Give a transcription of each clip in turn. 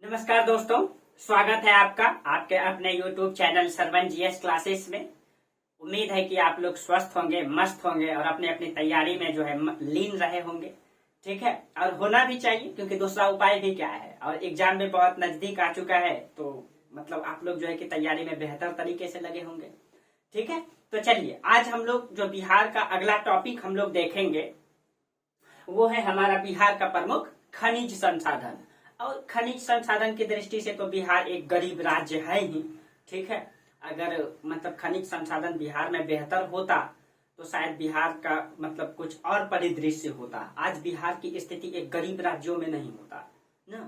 नमस्कार दोस्तों, स्वागत है आपका आपके अपने YouTube channel Sarwan GS classes में। उम्मीद है कि आप लोग स्वस्थ होंगे, मस्त होंगे और अपने अपनी तैयारी में जो है लीन रहे होंगे। ठीक है, और होना भी चाहिए क्योंकि दूसरा उपाय भी क्या है। और एग्जाम भी बहुत नजदीक आ चुका है, तो मतलब आप लोग जो है कि तैयारी में बेहतर तरीके से लगे होंगे। ठीक है, तो चलिए आज हम लोग जो बिहार का अगला टॉपिक हम लोग देखेंगे वो है हमारा बिहार का प्रमुख खनिज संसाधन। और खनिज संसाधन की दृष्टि से तो बिहार एक गरीब राज्य है ही। ठीक है, अगर मतलब खनिज संसाधन बिहार में बेहतर होता तो शायद बिहार का मतलब कुछ और परिदृश्य होता। आज बिहार की स्थिति एक गरीब राज्यों में नहीं होता ना।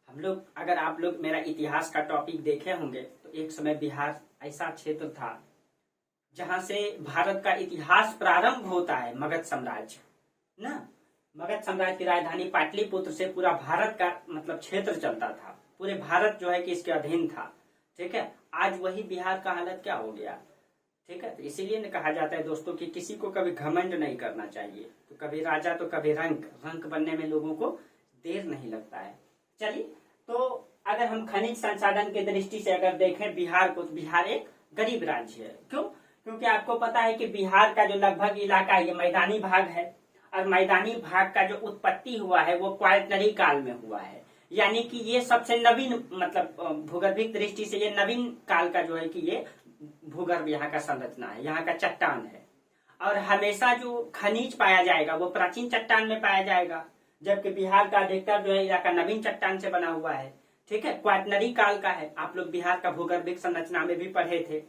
हम लोग अगर आप लोग मेरा इतिहास का टॉपिक देखे होंगे तो एक समय बिहार ऐसा क्षेत्र था जहां से भारत का इतिहास प्रारंभ होता है। मगध साम्राज्य ना, मगध साम्राज्य की राजधानी पाटलिपुत्र से पूरा भारत का मतलब क्षेत्र चलता था। पूरे भारत जो है कि इसके अधीन था। ठीक है, आज वही बिहार का हालत क्या हो गया। ठीक है, तो इसीलिए कहा जाता है दोस्तों कि किसी को कभी घमंड नहीं करना चाहिए। तो कभी राजा तो कभी रंक रंक बनने में लोगों को देर नहीं लगता है। चलिए, तो अगर हम खनिज संसाधन की दृष्टि से अगर देखें बिहार को, तो बिहार एक गरीब राज्य है। क्यों? क्योंकि आपको पता है कि बिहार का जो लगभग इलाका है ये मैदानी भाग है। और मैदानी भाग का जो उत्पत्ति हुआ है वो क्वाटरनरी काल में हुआ है। यानी कि ये सबसे नवीन मतलब भूगर्भिक दृष्टि से ये नवीन काल का जो है कि ये भूगर्भ यहाँ का संरचना है, यहाँ का चट्टान है। और हमेशा जो खनिज पाया जाएगा वो प्राचीन चट्टान में पाया जाएगा, जबकि बिहार का अधिकतर जो है इलाका नवीन चट्टान से बना हुआ है। ठीक है, क्वाटरनरी काल का है। आप लोग बिहार का भूगर्भिक संरचना में भी पढ़े थे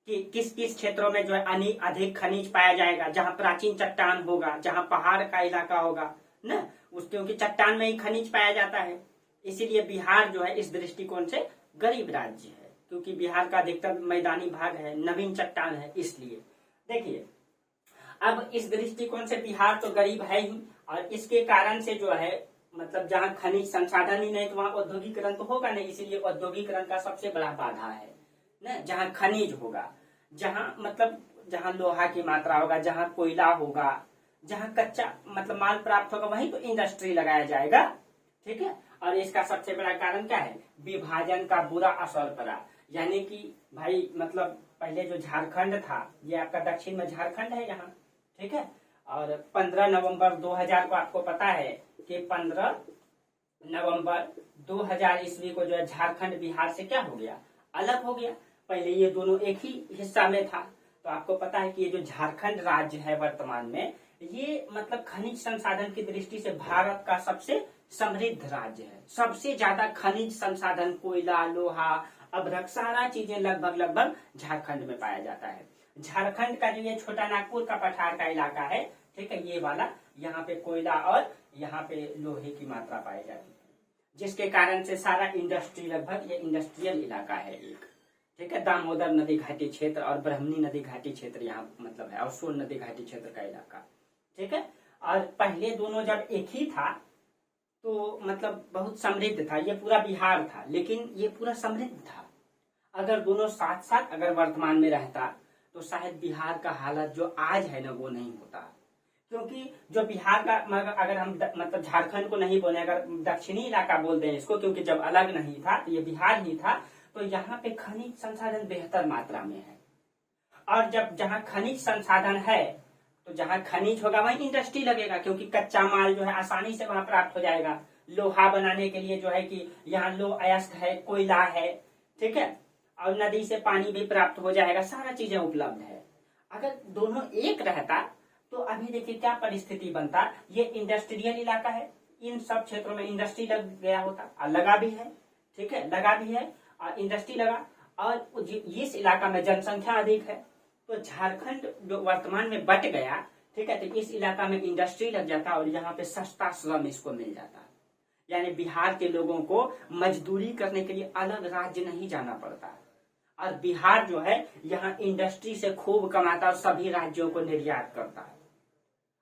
कि किस किस क्षेत्रों में जो है अधिक खनिज पाया जाएगा, जहां प्राचीन चट्टान होगा, जहां पहाड़ का इलाका होगा ना, क्योंकि चट्टान में ही खनिज पाया जाता है। इसीलिए बिहार जो है इस दृष्टिकोण से गरीब राज्य है, क्योंकि बिहार का अधिकतर मैदानी भाग है, नवीन चट्टान है। इसलिए देखिए, अब इस दृष्टिकोण से बिहार तो गरीब है ही, और इसके कारण से जो है मतलब जहाँ खनिज संसाधन ही नहीं तो वहां औद्योगिकरण तो होगा नहीं। इसीलिए औद्योगिकरण का सबसे बड़ा बाधा है ना। जहाँ खनिज होगा, जहाँ मतलब जहाँ लोहा की मात्रा होगा, जहाँ कोयला होगा, जहाँ कच्चा मतलब माल प्राप्त होगा, वहीं तो इंडस्ट्री लगाया जाएगा। ठीक है, और इसका सबसे बड़ा कारण क्या है? विभाजन का बुरा असर पड़ा। यानी कि भाई मतलब पहले जो झारखंड था, ये आपका दक्षिण में झारखंड है यहाँ। ठीक है, और 15 नवंबर 2000 को आपको पता है कि 15 नवंबर 2000 ईस्वी को जो है झारखंड बिहार से क्या हो गया? अलग हो गया। पहले ये दोनों एक ही हिस्सा में था। तो आपको पता है कि ये जो झारखंड राज्य है वर्तमान में, ये मतलब खनिज संसाधन की दृष्टि से भारत का सबसे समृद्ध राज्य है। सबसे ज्यादा खनिज संसाधन, कोयला, लोहा, अभ्रक, सारा चीजें लगभग लगभग झारखंड में पाया जाता है। झारखंड का जो ये छोटा नागपुर का पठार का इलाका है, ठीक है, ये वाला, यहाँ पे कोयला और यहाँ पे लोहे की मात्रा पाई जाती है, जिसके कारण से सारा इंडस्ट्री लगभग ये इंडस्ट्रियल इलाका है एक। ठीक है, दामोदर नदी घाटी क्षेत्र और ब्रह्मणी नदी घाटी क्षेत्र यहाँ मतलब है, और सोन नदी घाटी क्षेत्र का इलाका। ठीक है, और पहले दोनों जब एक ही था तो मतलब बहुत समृद्ध था, ये पूरा बिहार था, लेकिन ये पूरा समृद्ध था। अगर दोनों साथ साथ अगर वर्तमान में रहता तो शायद बिहार का हालत जो आज है ना वो नहीं होता। क्योंकि जो बिहार का अगर हम मतलब झारखंड को नहीं बोले, अगर दक्षिणी इलाका बोलते हैं इसको, क्योंकि जब अलग नहीं था तो ये बिहार ही था, तो यहाँ पे खनिज संसाधन बेहतर मात्रा में है। और जब जहाँ खनिज संसाधन है तो जहाँ खनिज होगा वहीं इंडस्ट्री लगेगा, क्योंकि कच्चा माल जो है आसानी से वहां प्राप्त हो जाएगा। लोहा बनाने के लिए जो है कि यहाँ लो अयस्क है, कोयला है। ठीक है, और नदी से पानी भी प्राप्त हो जाएगा, सारा चीजें उपलब्ध है। अगर दोनों एक रहता तो अभी देखिए क्या परिस्थिति बनता। ये इंडस्ट्रियल इलाका है, इन सब क्षेत्रों में इंडस्ट्री लग गया होता, और लगा भी है। ठीक है, लगा भी है और इंडस्ट्री लगा, और इस इलाका में जनसंख्या अधिक है, तो झारखंड जो वर्तमान में बट गया, ठीक है, तो इस इलाका में इंडस्ट्री लग जाता और यहाँ पे सस्ता श्रम इसको मिल जाता। यानी बिहार के लोगों को मजदूरी करने के लिए अलग राज्य नहीं जाना पड़ता, और बिहार जो है यहाँ इंडस्ट्री से खूब कमाता और सभी राज्यों को निर्यात करता है।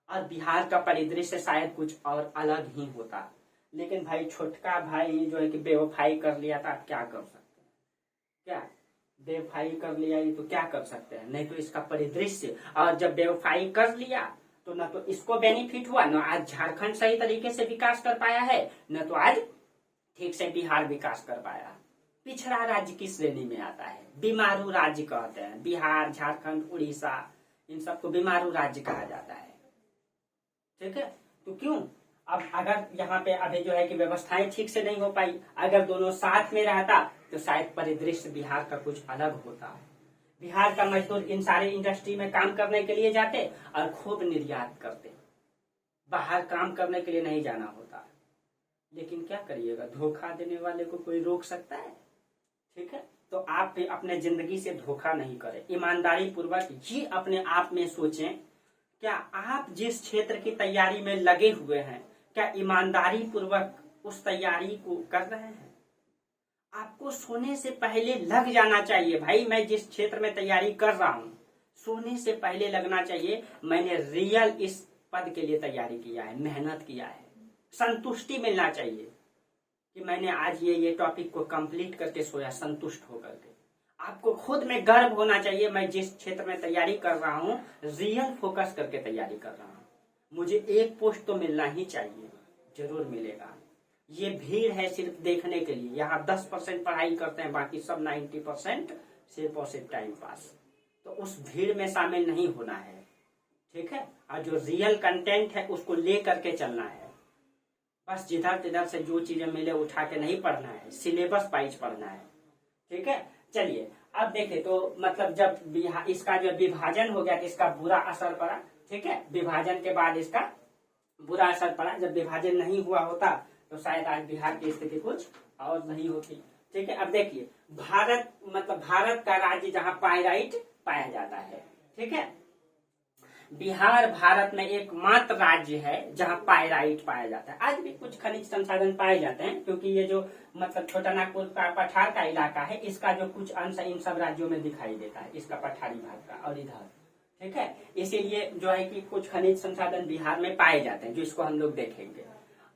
और बिहार का परिदृश्य शायद कुछ और अलग ही होता। लेकिन भाई छोटका भाई जो है कि बेवफाई कर लिया था, क्या कर सकते हैं? क्या बेवफाई कर लिया, ये तो क्या कर सकते हैं? नहीं तो इसका परिदृश्य, और जब बेवफाई कर लिया तो न तो इसको बेनिफिट हुआ, न आज झारखंड सही तरीके से विकास कर पाया है, न तो आज ठीक से बिहार विकास कर पाया। पिछड़ा राज्य किस श्रेणी में आता है? बीमारू राज्य कहते हैं। बिहार, झारखंड, उड़ीसा, इन सबको बीमारू राज्य कहा जाता है। ठीक है, तो क्यों? अब अगर यहाँ पे अभी जो है कि व्यवस्थाएं ठीक से नहीं हो पाई, अगर दोनों साथ में रहता तो शायद परिदृश्य बिहार का कुछ अलग होता। बिहार का मजदूर इन सारे इंडस्ट्री में काम करने के लिए जाते और खूब निर्यात करते, बाहर काम करने के लिए नहीं जाना होता। लेकिन क्या करिएगा, धोखा देने वाले को कोई रोक सकता है? ठीक है, तो आप भी अपने जिंदगी से धोखा नहीं करें, ईमानदारी पूर्वक ये अपने आप में सोचें, क्या आप जिस क्षेत्र की तैयारी में लगे हुए हैं, क्या ईमानदारी पूर्वक उस तैयारी को कर रहे हैं? आपको सोने से पहले लग जाना चाहिए, भाई मैं जिस क्षेत्र में तैयारी कर रहा हूं, सोने से पहले लगना चाहिए मैंने रियल इस पद के लिए तैयारी किया है, मेहनत किया है। संतुष्टि मिलना चाहिए कि मैंने आज ये टॉपिक को कंप्लीट करके सोया, संतुष्ट होकर के। आपको खुद में गर्व होना चाहिए, मैं जिस क्षेत्र में तैयारी कर रहा हूँ रियल फोकस करके तैयारी कर रहा हूँ, मुझे एक पोस्ट तो मिलना ही चाहिए, जरूर मिलेगा। ये भीड़ है सिर्फ देखने के लिए, यहाँ 10% पढ़ाई करते हैं, बाकी सब 90% सिर्फ और सिर्फ टाइम पास। तो उस भीड़ में शामिल नहीं होना है, ठीक है। और जो रियल कंटेंट है उसको ले करके चलना है। बस जिधर तिधर से जो चीजें मिले उठा के नहीं पढ़ना है, सिलेबस वाइज पढ़ना है, ठीक है। चलिए अब देखें, तो मतलब जब इसका जो विभाजन हो गया तो इसका बुरा असर पड़ा, ठीक है। विभाजन के बाद इसका बुरा असर पड़ा। जब विभाजन नहीं हुआ होता तो शायद आज बिहार की स्थिति कुछ और नहीं होती, ठीक है। अब देखिए, भारत मतलब भारत का राज्य जहां पाइराइट पाया जाता है, ठीक है। बिहार भारत में एकमात्र राज्य है जहां पाइराइट पाया जाता है। आज भी कुछ खनिज संसाधन पाए जाते हैं, क्योंकि ये जो मतलब छोटा नागपुर का पठार का इलाका है, इसका जो कुछ अंश इन सब राज्यों में दिखाई देता है, इसका पठारी भाग का और इधर, ठीक है। इसीलिए जो है कि कुछ खनिज संसाधन बिहार में पाए जाते हैं, जो इसको हम लोग देखेंगे।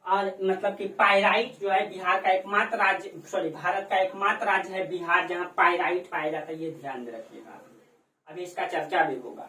और मतलब कि पाइराइट जो है बिहार का एकमात्र राज्य, भारत का एकमात्र राज्य है बिहार जहां पाइराइट पाया जाता है, ये ध्यान में रखिएगा। अभी इसका चर्चा भी होगा,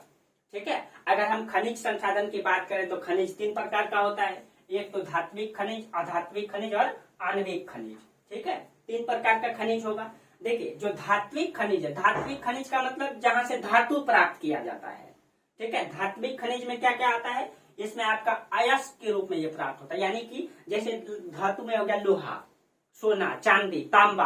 ठीक है। अगर हम खनिज संसाधन की बात करें तो खनिज 3 प्रकार का होता है, एक तो धात्विक खनिज, अधात्विक खनिज और आणविक खनिज, ठीक है। 3 प्रकार का खनिज होगा। देखिए, जो धात्विक खनिज है, धात्विक खनिज का मतलब जहां से धातु प्राप्त किया जाता है, ठीक है। धात्विक खनिज में क्या क्या आता है, इसमें आपका अयस्क के रूप में ये प्राप्त होता है, यानी कि जैसे धातु में हो गया लोहा, सोना, चांदी, तांबा।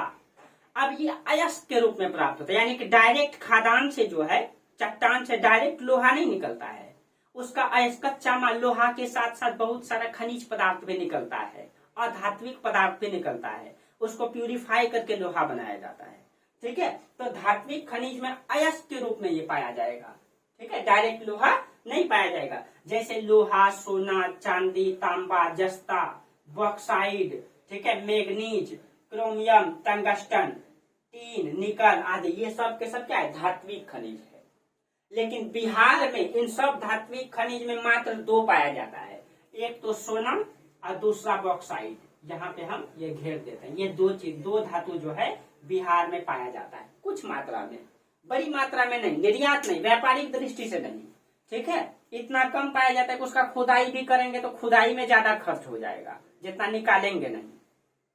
अब ये अयस्क के रूप में प्राप्त होता है, यानी कि डायरेक्ट खादान से जो है, चट्टान से डायरेक्ट लोहा नहीं निकलता है, उसका अयस्क कच्चा माल लोहा के साथ साथ बहुत सारा खनिज पदार्थ भी निकलता है और धात्विक पदार्थ भी निकलता है, उसको प्यूरिफाई करके लोहा बनाया जाता है, ठीक है। तो धात्विक खनिज में अयस्क के रूप में ये पाया जाएगा, ठीक है। डायरेक्ट लोहा नहीं पाया जाएगा। जैसे लोहा, सोना, चांदी, तांबा, जस्ता, बॉक्साइड, ठीक है, मैग्नीज, क्रोमियम, टंगस्टन, टीन, निकल आदि, ये सब के सब क्या है, धात्विक खनिज है। लेकिन बिहार में इन सब धात्विक खनिज में मात्र 2 पाया जाता है, एक तो सोना और दूसरा बॉक्साइड। यहाँ पे हम ये घेर देते हैं, ये 2 धातु जो है बिहार में पाया जाता है, कुछ मात्रा में, बड़ी मात्रा में नहीं, निर्यात नहीं, व्यापारिक दृष्टि से नहीं, ठीक है। इतना कम पाया जाता है कि उसका खुदाई भी करेंगे तो खुदाई में ज्यादा खर्च हो जाएगा, जितना निकालेंगे नहीं,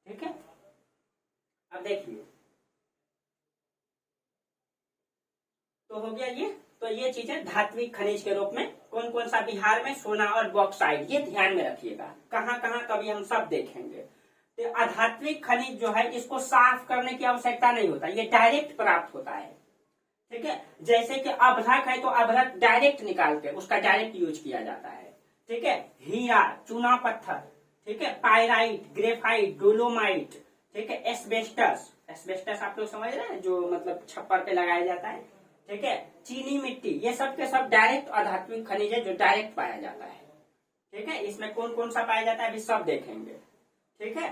ठीक है। अब देखिए, तो हो गया ये, तो ये चीजें धात्विक खनिज के रूप में कौन कौन सा बिहार में, सोना और बॉक्साइड, ये ध्यान में रखिएगा, कहाँ कहाँ कभी हम सब देखेंगे। तो अधात्विक खनिज जो है इसको साफ करने की आवश्यकता नहीं होता, ये डायरेक्ट प्राप्त होता है, ठीक है। जैसे कि अभ्रक है तो अभ्रक डायरेक्ट निकाल के उसका डायरेक्ट यूज किया जाता है, ठीक है। हीरा, चूना पत्थर, ठीक है, पाइराइट, ग्रेफाइट, डोलोमाइट, ठीक है, एस्बेस्टस, एस्बेस्टस आप लोग समझ रहे हैं, जो मतलब छप्पर पे लगाया जाता है, ठीक है, चीनी मिट्टी, ये सब के सब डायरेक्ट अधात्विक खनिज है जो डायरेक्ट पाया जाता है, ठीक है। इसमें कौन कौन सा पाया जाता है अभी सब देखेंगे, ठीक है।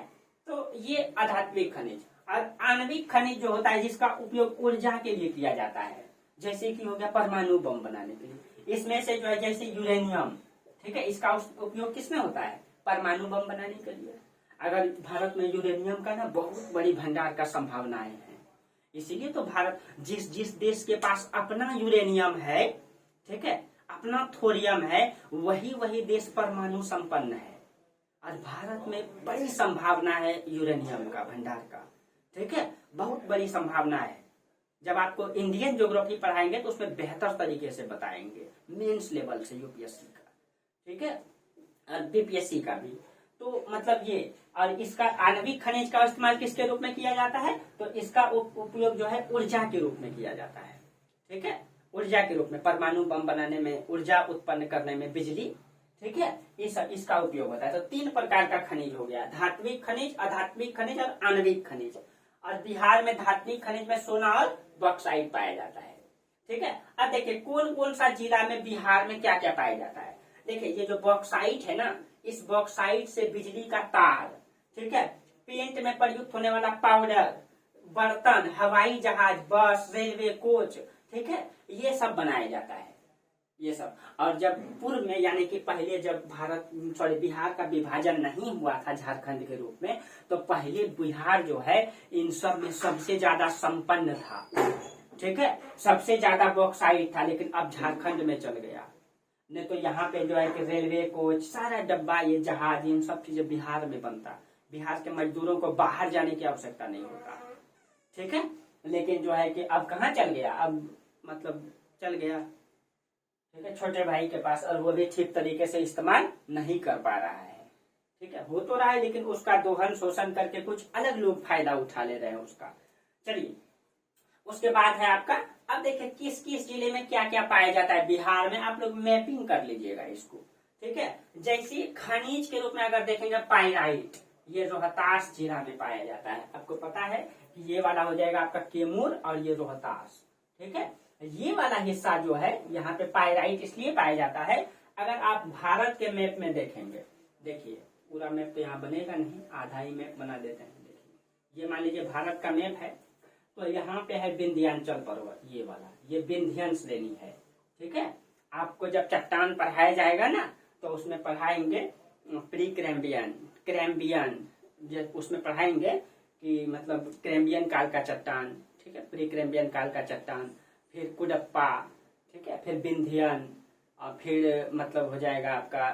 तो ये अधात्विक खनिज। और आणविक खनिज जो होता है जिसका उपयोग ऊर्जा के लिए किया जाता है, जैसे कि हो गया परमाणु बम बनाने के लिए, इसमें से जो है जैसे यूरेनियम, ठीक है, इसका उपयोग किसमें होता है, परमाणु बम बनाने के लिए। अगर भारत में यूरेनियम का ना बहुत बड़ी भंडार का संभावनाएं हैं, इसीलिए तो भारत जिस देश के पास अपना यूरेनियम है, ठीक है, अपना थोरियम है, वही देश परमाणु संपन्न है। और भारत में बड़ी संभावना है यूरेनियम का भंडार का, ठीक है, बहुत बड़ी संभावना है। जब आपको इंडियन ज्योग्राफी पढ़ाएंगे तो उसमें बेहतर तरीके से बताएंगे, मेंस लेवल से यूपीएससी का, ठीक है, और बीपीएससी का भी। तो मतलब ये, और इसका आणविक खनिज का इस्तेमाल किसके रूप में किया जाता है, तो इसका उपयोग जो है ऊर्जा के रूप में किया जाता है, ठीक है, ऊर्जा के रूप में, परमाणु बम बनाने में, ऊर्जा उत्पन्न करने में, बिजली, ठीक है, ये सब इसका उपयोग होता है। तो 3 प्रकार का खनिज हो गया, धात्विक खनिज, अधात्विक खनिज और आणविक खनिज। और बिहार में धात्विक खनिज में सोना और बॉक्साइट पाया जाता है, ठीक है। अब देखिए कौन कौन सा जिला में बिहार में क्या क्या पाया जाता है। देखिए ये जो बॉक्साइट है ना, इस बॉक्साइट से बिजली का तार, ठीक है, पेंट में प्रयुक्त होने वाला पाउडर, बर्तन, हवाई जहाज, बस, रेलवे कोच, ठीक है, ये सब बनाया जाता है, ये सब। और जब पूर्व में यानी कि पहले जब बिहार का विभाजन नहीं हुआ था झारखंड के रूप में, तो पहले बिहार जो है इन सब में सबसे ज्यादा संपन्न था, ठीक है, सबसे ज्यादा बॉक्साइट था। लेकिन अब झारखंड में चल गया, नहीं तो यहाँ पे जो है कि रेलवे कोच, सारा डब्बा, ये जहाज, इन सब चीजें बिहार में बनता। बिहार के मजदूरों को बाहर जाने की आवश्यकता नहीं होता, ठीक है। लेकिन जो है कि अब कहाँ चल गया, अब मतलब चल गया, ठीक है, छोटे भाई के पास, और वो भी ठीक तरीके से इस्तेमाल नहीं कर पा रहा है, ठीक है, हो तो रहा है लेकिन उसका दोहन शोषण करके कुछ अलग लोग फायदा उठा ले रहे हैं उसका। चलिए उसके बाद है आपका, अब देखिए किस किस जिले में क्या क्या पाया जाता है बिहार में, आप लोग मैपिंग कर लीजिएगा इसको, ठीक है। जैसे खनिज के रूप में अगर देखेंगे पाइराइट, ये रोहतास जिला में पाया जाता है। आपको पता है कि ये वाला हो जाएगा आपका कैमूर और ये रोहतास, ठीक है। ये वाला हिस्सा जो है यहाँ पे पाइराइट इसलिए पाया जाता है। अगर आप भारत के मैप में देखेंगे, देखिए पूरा मैप तो यहाँ बनेगा नहीं, आधा ही मैप बना देते हैं। देखिए ये मान लीजिए भारत का मैप है, तो यहाँ पे है विंध्याचल पर्वत, ये वाला, ये विंध्यन श्रेणी है, ठीक है। आपको जब चट्टान पढ़ाया जाएगा ना, तो उसमें पढ़ाएंगे प्री क्रैम्बियन, उसमें पढ़ाएंगे कि मतलब क्रैम्बियन काल का चट्टान, ठीक है, प्री क्रैम्बियन काल का चट्टान, फिर कुडप्पा, ठीक है, फिर विंध्यन, और फिर मतलब हो जाएगा आपका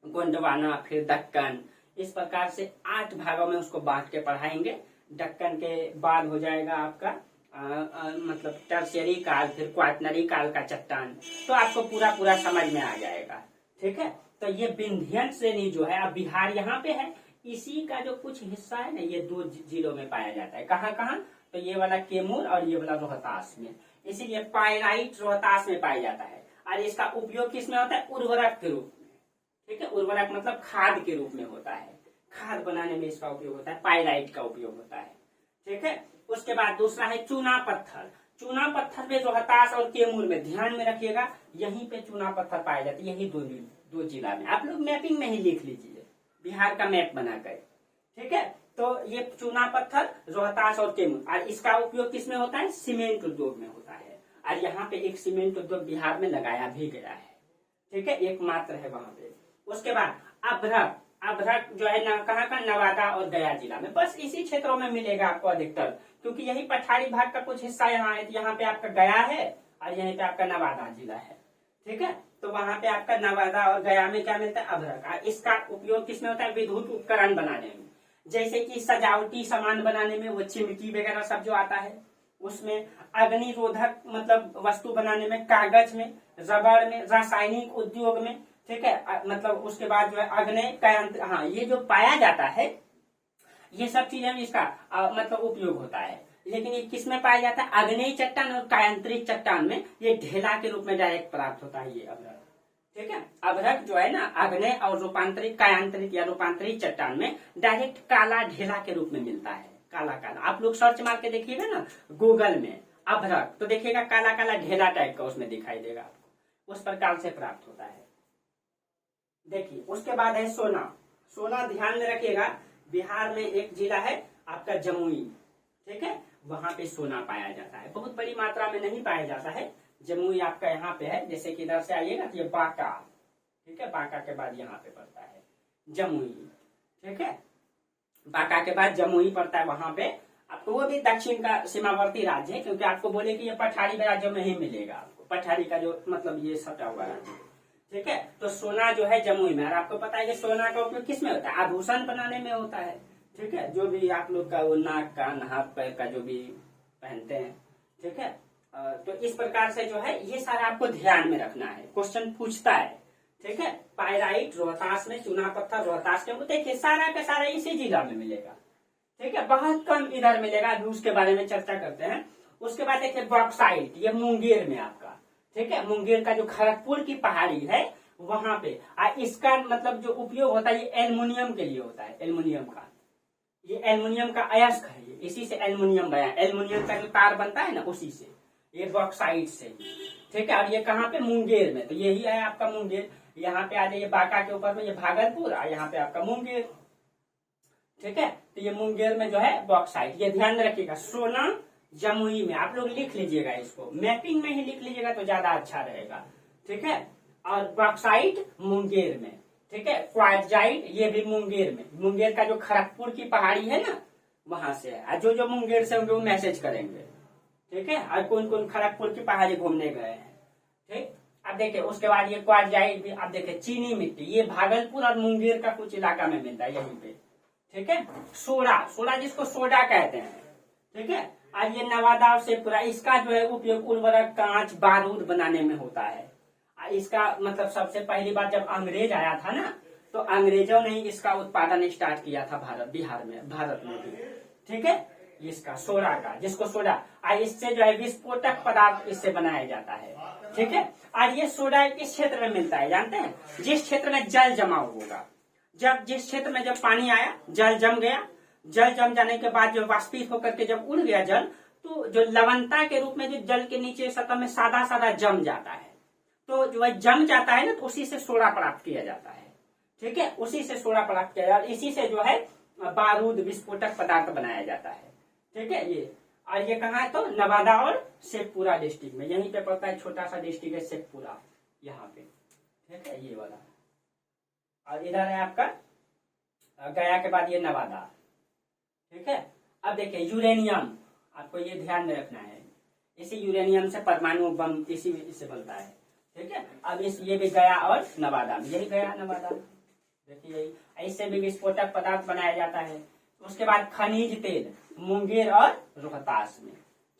गोंडवाना, फिर दक्कन। इस प्रकार से 8 भागों में उसको बांट के पढ़ाएंगे। दक्कन के बाद हो जाएगा आपका मतलब टर्शियरी काल, फिर क्वाटनरी काल का चट्टान। तो आपको पूरा समझ में आ जाएगा, ठीक है। तो ये विंध्यन श्रेणी जो है, अब बिहार यहाँ पे है, इसी का जो कुछ हिस्सा है ना, ये 2 जिलों में पाया जाता है। कहाँ कहाँ, तो ये वाला कैमूर और ये वाला रोहतास में। इसीलिए पाइराइट रोहतास में पाया जाता है। और इसका उपयोग किसमें होता है, उर्वरक के रूप में, ठीक है, उर्वरक मतलब खाद के रूप में होता है, खाद बनाने में इसका उपयोग होता है, पाइराइट का उपयोग होता है, ठीक है। उसके बाद दूसरा है चूना पत्थर। चूना पत्थर में रोहतास और कैमूर में, ध्यान में रखिएगा, यहीं पे चूना पत्थर पाए जाते, यही 2 जिला में। आप लोग मैपिंग में ही लिख लीजिए, बिहार का मैप बनाकर, ठीक है। तो ये चूना पत्थर रोहतास और कैमूर, और इसका उपयोग किसमें होता है, सीमेंट उद्योग में होता है। और यहाँ पे एक सीमेंट उद्योग बिहार में लगाया भी गया है, ठीक है, एकमात्र है वहां पे। उसके बाद अभ्रक, अभ्रक जो है ना, कहाँ का, नवादा और गया जिला में। बस इसी क्षेत्रों में मिलेगा आपको अधिकतर, क्योंकि यही पठारी भाग का कुछ हिस्सा यहाँ है। यहाँ पे आपका गया है और यहीं पे आपका नवादा जिला है, ठीक है। तो वहां पे आपका नवादा और गया में क्या मिलता है, अभ्रक। इसका उपयोग किसमें होता है, विद्युत उपकरण बनाने में, जैसे कि सजावटी सामान बनाने में, वो चिमटी वगैरह सब जो आता है उसमें, अग्निरोधक मतलब वस्तु बनाने में, कागज में, रबड़ में, रासायनिक उद्योग में, ठीक है। मतलब उसके बाद जो है अग्नि का, हाँ, ये जो पाया जाता है ये सब चीजें इसका मतलब उपयोग होता है। लेकिन ये किस में पाया जाता है, आग्नेय चट्टान और कायांतरिक चट्टान में, ये ढेला के रूप में डायरेक्ट प्राप्त होता है ये अभ्रक, ठीक है। अभ्रक जो है ना, आग्नेय और रूपांतरित, कायांतरित या रूपांतरित चट्टान में डायरेक्ट काला ढेला के रूप में मिलता है, काला काला। आप लोग सर्च मार के देखिएगा ना गूगल में अभ्रक, तो देखिएगा काला काला ढेला टाइप का उसमें दिखाई देगा आपको, उस प्रकार से प्राप्त होता है। देखिए उसके बाद है सोना। सोना ध्यान में रखिएगा, बिहार में एक जिला है आपका जमुई, ठीक है, वहां पे सोना पाया जाता है। बहुत बड़ी मात्रा में नहीं पाया जाता है, जमुई आपका यहाँ पे है। जैसे कि इधर से आइएगा तो ये बांका, ठीक है, बांका के बाद यहाँ पे पड़ता है जमुई, ठीक है, बांका के बाद जमुई पड़ता है। वहां पे आपको, वो भी दक्षिण का सीमावर्ती राज्य है, क्योंकि आपको बोले कि ये पठारी राज्यों में ही मिलेगा आपको, पठारी का जो मतलब ये सटा हुआ राज्य, ठीक है। तो सोना जो है जमुई में, और आपको पता है कि सोना का उपयोग किस में होता है, आभूषण बनाने में होता है। ठीक है, जो भी आप लोग का वो नाक का हाथ पैर का जो भी पहनते हैं। ठीक है, तो इस प्रकार से जो है ये सारा आपको ध्यान में रखना है, क्वेश्चन पूछता है। ठीक है, पायराइट रोहतास में, चूना पत्थर रोहतास के, देखिए सारा का सारा इसी जिला में मिलेगा। ठीक है, बहुत कम इधर मिलेगा, अभी उसके बारे में चर्चा करते हैं। उसके बाद देखिए बॉक्साइट, ये मुंगेर में आपका। ठीक है, मुंगेर का जो खड़गपुर की पहाड़ी है वहां पे, इसका मतलब जो उपयोग होता है ये एल्युमिनियम के लिए होता है। एल्युमिनियम का, ये एल्युमिनियम का अयस्क है, ये इसी से एल्युमिनियम बना, एल्युमिनियम का जो तार बनता है ना उसी से, ये बॉक्साइट से। ठीक है, और ये कहाँ पे, मुंगेर में। तो यही है आपका मुंगेर। यहाँ पे आ जाइए बांका के ऊपर में, ये भागलपुर, और यहाँ पे आपका मुंगेर। ठीक है, तो ये मुंगेर में जो है बॉक्साइट, ये ध्यान में रखिएगा। सोना जमुई में, आप लोग लिख लीजिएगा, इसको मैपिंग में ही लिख लीजिएगा तो ज्यादा अच्छा रहेगा। ठीक है, और बॉक्साइट मुंगेर में। ठीक है, क्वार्टजाइट ये भी मुंगेर में, मुंगेर का जो खड़गपुर की पहाड़ी है ना वहां से है। जो जो मुंगेर से होंगे वो मैसेज करेंगे। ठीक है, और कौन कौन खड़गपुर की पहाड़ी घूमने गए हैं। ठीक, अब देखिए उसके बाद ये क्वार्टजाइट भी, अब देखिए चीनी मिट्टी, ये भागलपुर और मुंगेर का कुछ इलाका में मिलता है यहीं पे। ठीक है, सोडा, सोडा जिसको सोडा कहते हैं। ठीक है, और ये नवादा से पूरा, इसका जो है उपयोग उर्वरक, कांच, बारूद बनाने में होता है। इसका मतलब सबसे पहली बार जब अंग्रेज आया था ना, तो अंग्रेजों ने इसका उत्पादन स्टार्ट किया था बिहार में, भारत में भी। ठीक है, इसका सोडा का, जिसको सोडा, इससे जो है विस्फोटक पदार्थ इससे बनाया जाता है। ठीक है, और ये सोडा किस क्षेत्र में मिलता है जानते हैं, जिस क्षेत्र में जल जमाव होगा। जब जिस क्षेत्र में जब पानी आया, जल जम गया, जल जम जाने के बाद जो वाष्पित होकर के जब उड़ गया जल, तो जो लवणता के रूप में जो जल के नीचे सतह में सादा सादा जम जाता है, तो जो जम जाता है ना, तो उसी से सोडा प्राप्त किया जाता है। ठीक है, उसी से सोडा प्राप्त किया जाता है, इसी से जो है बारूद, विस्फोटक पदार्थ बनाया जाता है। ठीक है, ये, और ये कहाँ है, तो नवादा और शेखपुरा डिस्ट्रिक्ट में, यहीं पे पड़ता है, छोटा सा डिस्ट्रिक्ट है शेखपुरा, यहाँ पे। ठीक है, ये वाला, और इधर है आपका गया के बाद ये नवादा। ठीक है, अब देखिए यूरेनियम, आपको ये ध्यान में रखना है, इसी यूरेनियम से परमाणु बम इसी से बनता है। ठीक है, अब ये भी गया और नवादा में, यही गया नवादा, देखिए इससे भी विस्फोटक पदार्थ बनाया जाता है। उसके बाद खनिज तेल, मुंगेर और रोहतास में।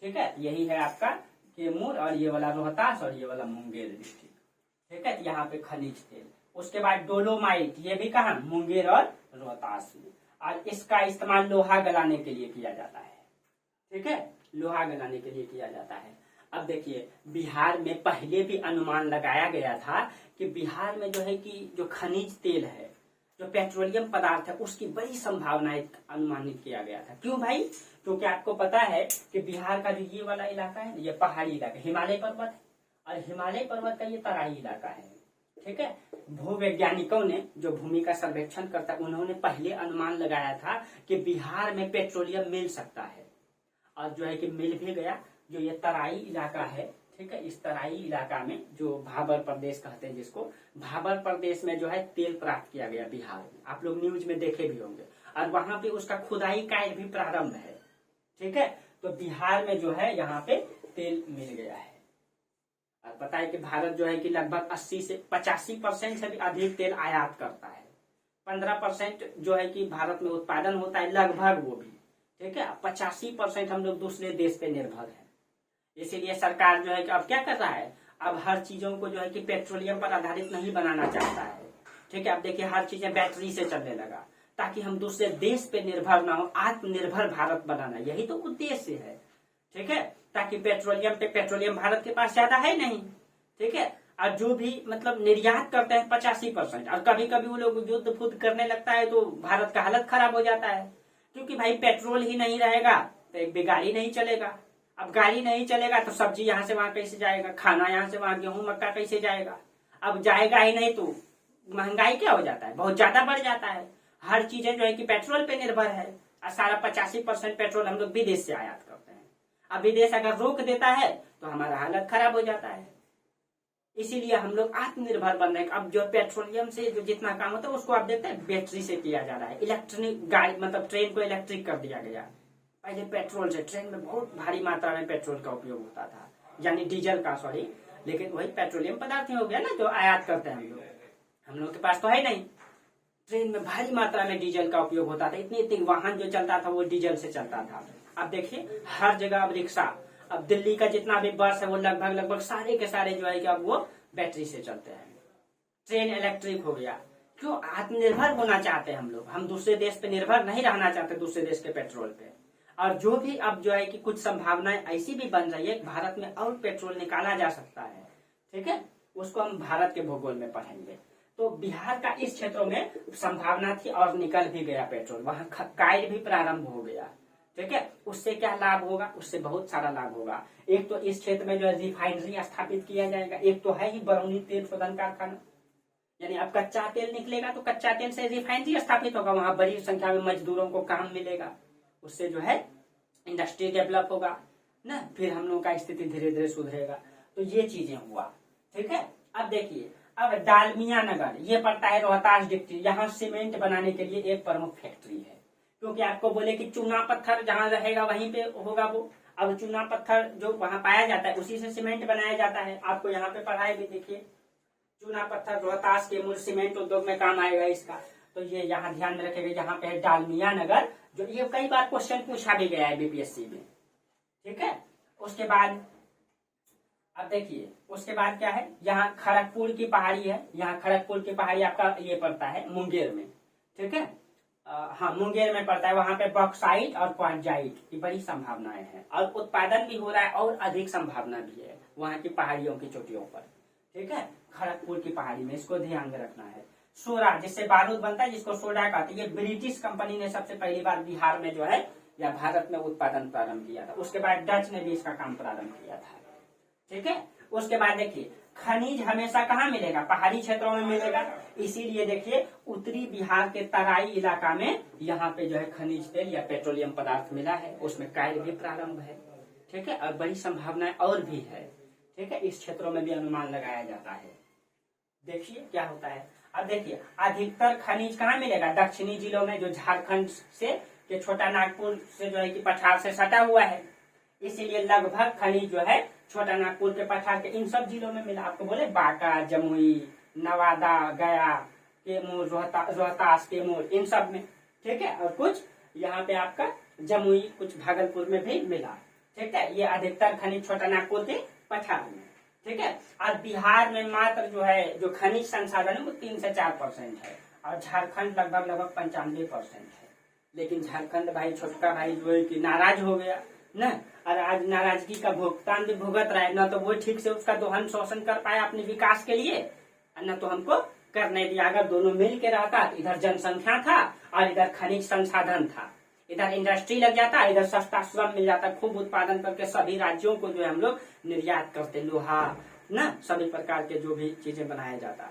ठीक है, यही है आपका कैमूर, और ये वाला रोहतास, और ये वाला मुंगेर डिस्ट्रिक्ट। ठीक है, यहाँ पे खनिज तेल। उसके बाद डोलोमाइट, ये भी कहा, मुंगेर और रोहतास में, और इसका इस्तेमाल लोहा गलाने के लिए किया जाता है। ठीक है, लोहा गलाने के लिए किया जाता है। अब देखिए बिहार में पहले भी अनुमान लगाया गया था कि बिहार में जो है कि जो खनिज तेल है, जो पेट्रोलियम पदार्थ है, उसकी बड़ी संभावनाएं अनुमानित किया गया था। क्यों भाई, क्योंकि आपको पता है कि बिहार का जो ये वाला इलाका है, ये पहाड़ी इलाका, हिमालय पर्वत है, और हिमालय पर्वत का ये तराई इलाका है। ठीक है, भूवैज्ञानिकों ने जो भूमि का सर्वेक्षण करता है, उन्होंने पहले अनुमान लगाया था कि बिहार में पेट्रोलियम मिल सकता है, और जो है कि मिल भी गया। जो ये तराई इलाका है, ठीक है, इस तराई इलाका में जो भाबर प्रदेश कहते हैं जिसको, भाबर प्रदेश में जो है तेल प्राप्त किया गया बिहार में, आप लोग न्यूज में देखे भी होंगे, और वहां पे उसका खुदाई कार्य भी प्रारंभ है। ठीक है, तो बिहार में जो है यहाँ पे तेल मिल गया है। और पता है कि भारत जो है कि लगभग 80 से 85% से भी अधिक तेल आयात करता है। 15% जो है कि भारत में उत्पादन होता है, लगभग वो भी। ठीक है, 85% हम लोग दूसरे देश पे निर्भर है। इसीलिए सरकार जो है कि अब क्या कर रहा है, अब हर चीजों को जो है कि पेट्रोलियम पर आधारित नहीं बनाना चाहता है। ठीक है, अब देखिए हर चीजें बैटरी से चलने लगा, ताकि हम दूसरे देश पे निर्भर ना हो, आत्मनिर्भर भारत बनाना, यही तो उद्देश्य है। ठीक है, ताकि पेट्रोलियम भारत के पास ज्यादा है नहीं। ठीक है, और जो भी मतलब निर्यात करते हैं 85%, और कभी कभी वो लोग युद्ध फुद्ध करने लगता है तो भारत का हालत खराब हो जाता है, क्योंकि भाई पेट्रोल ही नहीं रहेगा तो एक भी गाड़ी नहीं चलेगा। अब गाड़ी नहीं चलेगा तो सब्जी यहाँ से वहां कैसे जाएगा, खाना यहाँ से वहां, गेहूं मक्का कैसे जाएगा। अब जाएगा ही नहीं तो महंगाई क्या हो जाता है, बहुत ज्यादा बढ़ जाता है। हर चीजें जो है कि पेट्रोल पे निर्भर है, और सारा 85% पेट्रोल हम लोग विदेश से आयात करते हैं। अब विदेश अगर रोक देता है तो हमारा हालत खराब हो जाता है। इसीलिए हम लोग आत्मनिर्भर बन रहे हैं। अब जो पेट्रोलियम से जो जितना काम होता है उसको आप देखते हैं बैटरी से किया जा रहा है। इलेक्ट्रॉनिक गाड़ी, मतलब ट्रेन को इलेक्ट्रिक कर दिया गया। पहले पेट्रोल से, ट्रेन में बहुत भारी मात्रा में पेट्रोल का उपयोग होता था, यानी डीजल का, सॉरी, लेकिन वही पेट्रोलियम पदार्थ ही हो गया ना जो आयात करते हैं हम लोग के पास तो है नहीं। ट्रेन में भारी मात्रा में डीजल का उपयोग होता था, इतनी इतनी वाहन जो चलता था वो डीजल से चलता था। अब देखिए हर जगह अब रिक्शा, अब दिल्ली का जितना भी बस है वो लगभग सारे के सारे जो है कि अब वो बैटरी से चलते हैं। ट्रेन इलेक्ट्रिक हो गया। क्यों? आत्मनिर्भर होना चाहते हैं हम लोग, हम दूसरे देश पे निर्भर नहीं रहना चाहते, दूसरे देश के पेट्रोल पे। और जो भी अब जो है कि कुछ संभावनाएं ऐसी भी बन रही है, भारत में और पेट्रोल निकाला जा सकता है, ठीक है, उसको हम भारत के भूगोल में पढ़ेंगे। तो बिहार का इस क्षेत्रों में संभावना थी और निकल भी गया पेट्रोल, वहां कार्य भी प्रारंभ हो गया, ठीक है। उससे क्या लाभ होगा? उससे बहुत सारा लाभ होगा। एक तो इस क्षेत्र में जो है रिफाइनरी स्थापित किया जाएगा, एक तो है ही बरौनी तेल शोधन कारखाना, यानी अब कच्चा तेल निकलेगा तो कच्चा तेल से रिफाइनरी स्थापित होगा, वहां बड़ी संख्या में मजदूरों को काम मिलेगा, उससे जो है इंडस्ट्री डेवलप होगा ना, फिर हम लोग का स्थिति धीरे धीरे सुधरेगा। तो ये चीजें हुआ, ठीक है। अब देखिए, अब डालमिया नगर ये पड़ता है रोहतास डिस्ट्रिक्ट, यहाँ सीमेंट बनाने के लिए एक प्रमुख फैक्ट्री है, क्योंकि आपको बोले कि चूना पत्थर जहाँ रहेगा वहीं पे होगा वो। अब चूना पत्थर जो वहां पाया जाता है उसी से सीमेंट बनाया जाता है। आपको यहाँ पे पढ़ाई भी देखिए, चूना पत्थर रोहतास के मूल सीमेंट उद्योग में काम आएगा इसका। तो ये यहाँ ध्यान में रखेगा, यहाँ पे है डालमिया नगर, जो ये कई बार क्वेश्चन पूछा भी गया है बीपीएससी में, ठीक है। उसके बाद अब देखिए, उसके बाद क्या है, यहाँ खड़गपुर की पहाड़ी है, यहाँ खड़गपुर की पहाड़ी आपका ये पड़ता है मुंगेर में, ठीक है। हाँ मुंगेर में पड़ता है, वहां पे बॉक्साइट और क्वार्टजाइट की बड़ी संभावनाएं हैं और उत्पादन भी हो रहा है और अधिक संभावना भी है वहां की पहाड़ियों की चोटियों पर, ठीक है। खड़गपुर की पहाड़ी में, इसको ध्यान में रखना है। सोडा जिससे बारूद बनता है, जिसको सोडा कहते हैं, ये ब्रिटिश कंपनी ने सबसे पहली बार बिहार में जो है या भारत में उत्पादन प्रारंभ किया था। उसके बाद डच ने भी इसका काम प्रारंभ किया था, ठीक है। उसके बाद देखिए, खनिज हमेशा कहाँ मिलेगा? पहाड़ी क्षेत्रों में मिलेगा, इसीलिए देखिए उत्तरी बिहार के तराई इलाका में यहाँ पे जो है खनिज तेल या पेट्रोलियम पदार्थ मिला है, उसमें कार्य भी प्रारंभ है, ठीक है। और बड़ी संभावनाएं और भी है, ठीक है, इस क्षेत्रों में भी अनुमान लगाया जाता है। देखिए क्या होता है। अब देखिए, अधिकतर खनिज कहाँ मिलेगा? दक्षिणी जिलों में, जो झारखंड से के छोटा नागपुर से जो है कि पठार से सटा हुआ है, इसीलिए लगभग खनिज जो है छोटा नागपुर के पठार के इन सब जिलों में मिला। आपको बोले बांका, जमुई, नवादा, गया, कैमूर, रोहतास, कैमूर, इन सब में, ठीक है। और कुछ यहाँ पे आपका जमुई, कुछ भागलपुर में भी मिला, ठीक है। ये अधिकतर खनिज छोटा नागपुर के पठार में, ठीक है। और बिहार में मात्र जो है जो खनिज संसाधन है वो 3 से 4% है, और झारखंड लगभग 95% है। लेकिन झारखंड भाई, छोटका भाई जो है कि नाराज हो गया न, और आज नाराजगी का भुगतान भी भुगत रहा है, न तो वो ठीक से उसका दोहन शोषण कर पाया अपने विकास के लिए, न तो हमको करने दिया। अगर दोनों मिल के रहता, इधर जनसंख्या था और इधर खनिज संसाधन था, इधर इंडस्ट्री लग जाता, इधर सस्ता श्रम मिल जाता, खूब उत्पादन करके सभी राज्यों को जो है हम लोग निर्यात करते, लोहा न, सभी प्रकार के जो भी चीजें बनाया जाता,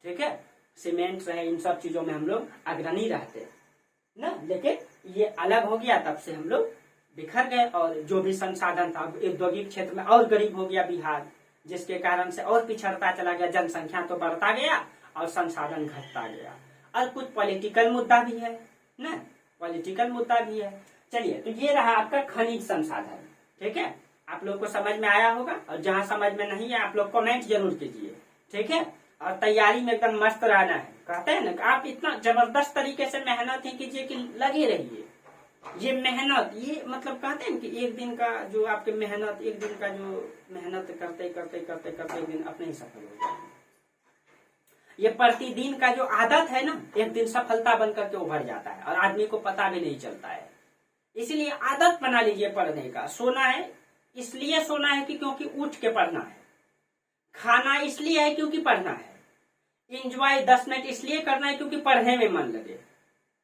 ठीक है, सीमेंट रहे, इन सब चीजों में हम लोग अग्रणी रहते न। लेकिन ये अलग हो गया, तब से हम लोग बिखर गए, और जो भी संसाधन था औद्योगिक क्षेत्र में और गरीब हो गया बिहार, जिसके कारण से और पिछड़ता चला गया, जनसंख्या तो बढ़ता गया और संसाधन घटता गया। और कुछ पॉलिटिकल मुद्दा भी है न, पॉलिटिकल मुद्दा भी है। चलिए, तो ये रहा आपका खनिज संसाधन, ठीक है। आप लोग को समझ में आया होगा, और जहां समझ में नहीं है आप लोग कमेंट जरूर कीजिए, ठीक है। और तैयारी में एकदम मस्त रहना है, कहते हैं ना, आप इतना जबरदस्त तरीके से मेहनत ही कीजिए कि लगे रहिए। ये मेहनत, ये मतलब कहते हैं कि एक दिन का जो आपके मेहनत, एक दिन का जो मेहनत करते करते करते करते एक दिन अपने ही सफल हो जाएंगे। ये प्रतिदिन का जो आदत है ना, एक दिन सफलता बनकर के उभर जाता है और आदमी को पता भी नहीं चलता है। इसलिए आदत बना लीजिए पढ़ने का। सोना है इसलिए सोना है कि क्योंकि उठ के पढ़ना है, खाना इसलिए है क्योंकि पढ़ना है, एंजॉय 10 मिनट इसलिए करना है क्योंकि पढ़ने में मन लगे,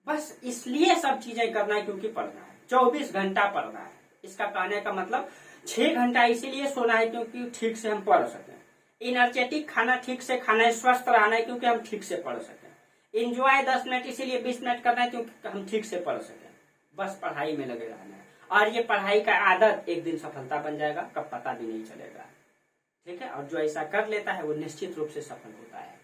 बस इसलिए सब चीजें करना है क्योंकि पढ़ना है। 24 घंटा पढ़ना है, इसका कहने का मतलब 6 घंटा इसीलिए सोना है क्योंकि ठीक से हम पढ़ सकें, एनर्जेटिक खाना ठीक से खाना है, स्वस्थ रहना है क्योंकि हम ठीक से पढ़ सकें, एंजॉय 10 मिनट इसीलिए 20 मिनट करना है क्योंकि हम ठीक से पढ़ सकें, बस पढ़ाई में लगे रहना है। और ये पढ़ाई का आदत एक दिन सफलता बन जाएगा, कब पता भी नहीं चलेगा, ठीक है। और जो ऐसा कर लेता है वो निश्चित रूप से सफल होता है,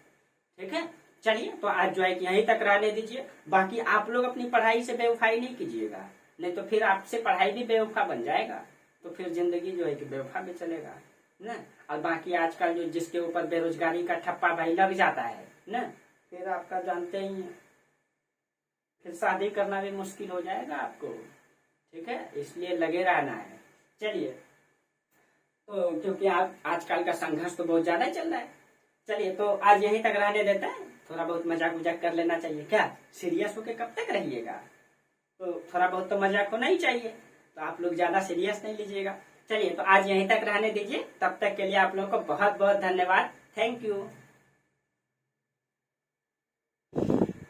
ठीक है। चलिए, तो आज जो है कि यहीं तक रहने दीजिए। बाकी आप लोग अपनी पढ़ाई से बेवफाई नहीं कीजिएगा, नहीं तो फिर आपसे पढ़ाई भी बेवफा बन जाएगा, तो फिर जिंदगी जो है कि बेवफा भी चलेगा। ना। और बाकी आजकल जो जिसके ऊपर बेरोजगारी का ठप्पा भाई लग जाता है ना, फिर आपका जानते ही हैं, फिर शादी करना भी मुश्किल हो जाएगा आपको। ठीक है, इसलिए लगे रहना है। चलिए, तो क्योंकि आप आजकल का संघर्ष तो बहुत ज्यादा चल रहा है। चलिए, तो आज यहीं तक रहने देते हैं। थोड़ा बहुत मजाक उजाक कर लेना चाहिए, क्या सीरियस होके कब तक रहिएगा? तो थोड़ा बहुत तो मजाक होना ही चाहिए, तो आप लोग ज्यादा सीरियस नहीं लीजिएगा। चलिए, तो आज यहीं तक रहने दीजिए। तब तक के लिए आप लोगों को बहुत बहुत धन्यवाद। Thank you.